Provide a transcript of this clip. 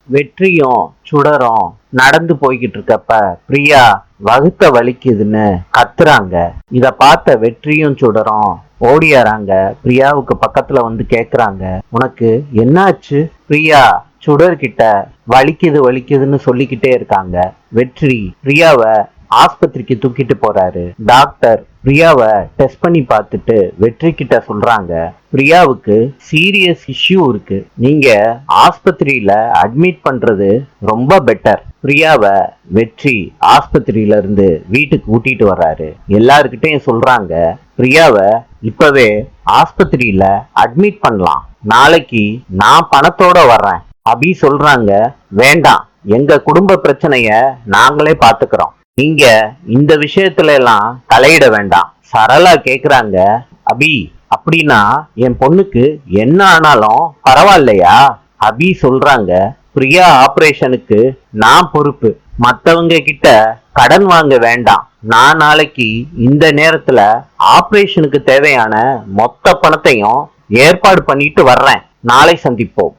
வெற்றியும் சுடரும் நடந்து போய்கிட்டு இருக்கப்ப பிரியா வகுத்த வலிக்குதுன்னு கத்துறாங்க. இத பார்த்த வெற்றியும் சுடரும் ஓடியாராங்க. பிரியாவுக்கு பக்கத்துல வந்து கேக்குறாங்க, உனக்கு என்னாச்சு? பிரியா சுடர்கிட்ட வலிக்குது வலிக்குதுன்னு சொல்லிக்கிட்டே இருக்காங்க. வெற்றி பிரியாவை ஆஸ்பத்திரிக்கு தூக்கிட்டு போறாரு. டாக்டர் பிரியாவை டெஸ்ட் பண்ணி பார்த்துட்டு வெற்றி கிட்ட சொல்றாங்க, பிரியாவுக்கு சீரியஸ் இஷ்யூ இருக்கு, நீங்க ஆஸ்பத்திரியில அட்மிட் பண்றது ரொம்ப பெட்டர். பிரியாவை வெற்றி ஆஸ்பத்திரியில இருந்து வீட்டுக்கு கூட்டிட்டு வர்றாரு. எல்லாருக்கிட்டையும் சொல்றாங்க, பிரியாவை இப்பவே ஆஸ்பத்திரியில அட்மிட் பண்ணலாம், நாளைக்கு நான் பணத்தோட வர்றேன். அபி சொல்றாங்க, வேண்டாம், எங்க குடும்ப பிரச்சனைய நாங்களே பாத்துக்கிறோம், நீங்க இந்த விஷயத்துல எல்லாம் தலையிட வேண்டாம். சரளா கேக்குறாங்க, அபி அப்படின்னா என் பொண்ணுக்கு என்ன ஆனாலும் பரவாயில்லையா? அபி சொல்றாங்க, பிரியா ஆபரேஷனுக்கு நான் பொறுப்பு, மத்தவங்க கிட்ட கடன் வாங்க வேண்டாம், நான் நாளைக்கு இந்த நேரத்துல ஆபரேஷனுக்கு தேவையான மொத்த பணத்தையும் ஏற்பாடு பண்ணிட்டு வர்றேன், நாளை சந்திப்போம்.